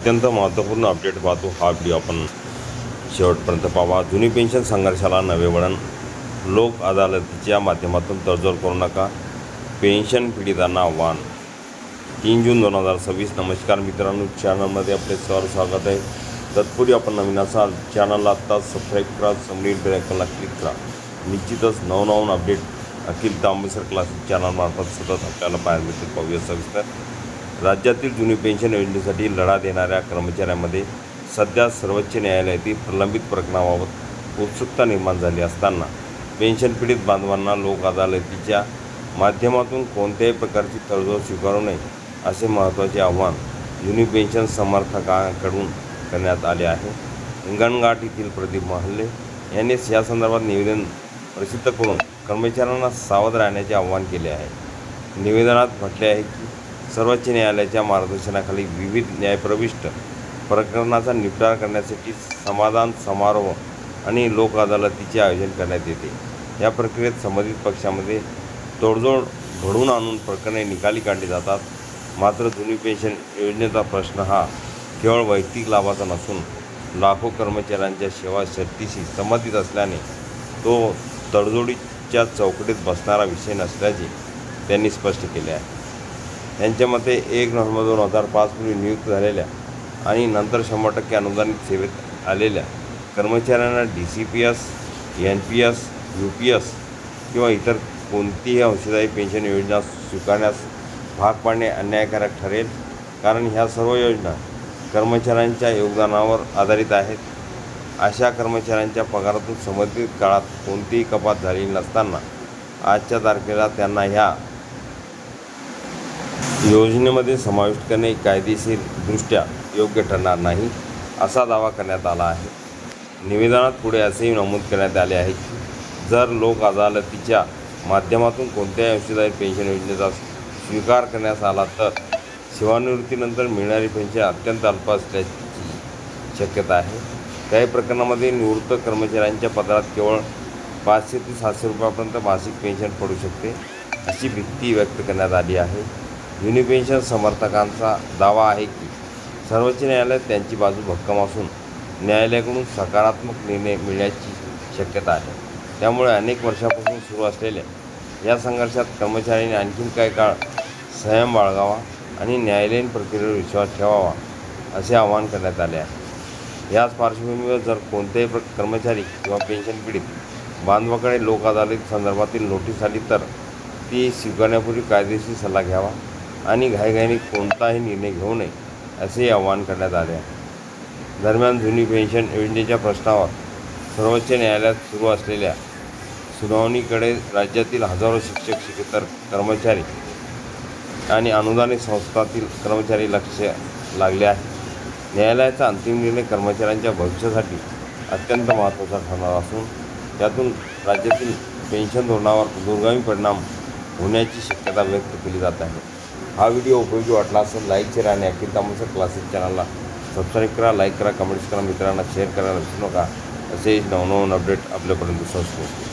अत्यंत महत्त्वपूर्ण अपडेट पाहतो हा व्हिडिओ आपण शेवटपर्यंत पाहावा। जुनी पेन्शन संघर्षाला नवे वळण, लोक अदालतीच्या माध्यमातून तडजोड करू नका, पेन्शन पीडितांना आव्हान। 3 जून 2026। नमस्कार मित्रांनो, चॅनलमध्ये आपले स्वागत आहे। तत्पूर्वी आपण नवीन असाल चॅनलला आत्ताच सबस्क्राईब करा, समोरील बेल आयकॉनला क्लिक करा। निश्चितच नवनवीन अपडेट अखिल तांबेसर क्लासेस चॅनलमार्फत सतत आपल्याला पाहायला मिळतील। पाहूया सविस्तर। राज्यातील जुनी पेन्शन योजनेसाठी लढा देणाऱ्या कर्मचाऱ्यांमध्ये सध्या सर्वोच्च न्यायालयातील प्रलंबित प्रकरणाबाबत उत्सुकता निर्माण झाली असताना पेन्शन पीडित बांधवांना लोक अदालतीच्या माध्यमातून कोणत्याही प्रकारची तडजोड स्वीकारू नये असे महत्त्वाचे आवाहन जुनी पेन्शन समर्थकांकडून करण्यात आले आहे। हिंगणघाट येथील प्रदीप महाले यांनी या संदर्भात निवेदन प्रसिद्ध करून कर्मचाऱ्यांना सावध राहण्याचे आवाहन केले आहे। निवेदनात म्हटले आहे की सर्वोच्च न्यायालयाच्या मार्गदर्शनाखाली विविध न्यायप्रविष्ट प्रकरणाचा निपटारा करण्यासाठी समाधान समारोह आणि लोक अदालतीचे आयोजन करण्यात येते। या प्रक्रियेत संबंधित पक्षामध्ये तोडजोड घडवून आणून प्रकरणे निकाली काढली जातात। मात्र जुनी पेन्शन योजनेचा प्रश्न हा केवळ वैयक्तिक लाभाचा नसून लाखो कर्मचाऱ्यांच्या सेवा शर्तीशी संबंधित असल्याने तो तडजोडीच्या चौकटीत बसणारा विषय नसल्याचे त्यांनी स्पष्ट केले आहे। त्यांच्या मते 1 नोव्हेंबर 2005 पूर्वी नियुक्त झालेल्या आणि नंतर 100% अनुदानित सेवेत आलेल्या कर्मचाऱ्यांना DCPS, NPS, UPS किंवा इतर कोणतीही अंशदायी पेन्शन योजना स्वीकारण्यास भाग पाडणे अन्यायकारक ठरेल, कारण ह्या सर्व योजना कर्मचाऱ्यांच्या योगदानावर आधारित आहेत। अशा कर्मचाऱ्यांच्या पगारातून संबंधित काळात कोणतीही कपात झालेली नसताना आजच्या तारखेला त्यांना ह्या योजनेमध्ये समाविष्ट करणे कायदेशीरदृष्ट्या योग्य ठरणार नाही, असा दावा करण्यात आला आहे। निवेदनात पुढे असेही नमूद करण्यात आले आहे की जर लोक अदालतीच्या माध्यमातून कोणत्याही अंशदायी पेन्शन योजनेचा स्वीकार करण्यात आला तर सेवानिवृत्तीनंतर मिळणारी पेन्शन अत्यंत अल्प असल्याची शक्यता आहे। काही प्रकरणांमध्ये निवृत्त कर्मचाऱ्यांच्या पगारात केवळ 500 ते 700 रुपयापर्यंत मासिक पेन्शन पडू शकते, अशी भीती व्यक्त करण्यात आली आहे। जुनी पेन्शन समर्थकांचा दावा आहे की सर्वोच्च न्यायालयात त्यांची बाजू भक्कम असून न्यायालयाकडून सकारात्मक निर्णय मिळण्याची शक्यता आहे। त्यामुळे अनेक वर्षांपासून सुरू असलेल्या या संघर्षात कर्मचाऱ्यांनी आणखीन काही काळ संयम बाळगावा आणि न्यायालयीन प्रक्रियेवर विश्वास ठेवावा, असे आवाहन करण्यात आले आहे। याच पार्श्वभूमीवर जर कोणतेही कर्मचारी किंवा पेन्शन पीडित बांधवाकडे लोक अदालत संदर्भातील नोटीस आली तर ती स्वीकारण्यापूर्वी कायदेशीर सल्ला घ्यावा आणि घाईघाईने कोणताही निर्णय घेऊ नये, असेही आवाहन करण्यात आले आहे। दरम्यान जुनी पेन्शन योजनेच्या प्रश्नावर सर्वोच्च न्यायालयात सुरू असलेल्या सुनावणीकडे राज्यातील हजारो शिक्षक, शिक्षकेतर कर्मचारी आणि अनुदानित संस्थांतील कर्मचारी लक्ष लागले आहे। न्यायालयाचा अंतिम निर्णय कर्मचाऱ्यांच्या भविष्यासाठी अत्यंत महत्त्वाचा ठरणार असून त्यातून राज्यातील पेन्शन धोरणावर दूरगामी परिणाम होण्याची शक्यता व्यक्त केली जात आहे। हा व्हिडिओ उपयोगी वाटला असेल लाईक, शेअर आणि अखिल तांबेसर क्लासेस चॅनलला सबस्क्राईब करा, लाईक करा, कमेंट्स करा, मित्रांना शेअर करायला विसरू नका। असे नवनवीन अपडेट आपल्यापर्यंत पोहोचतील।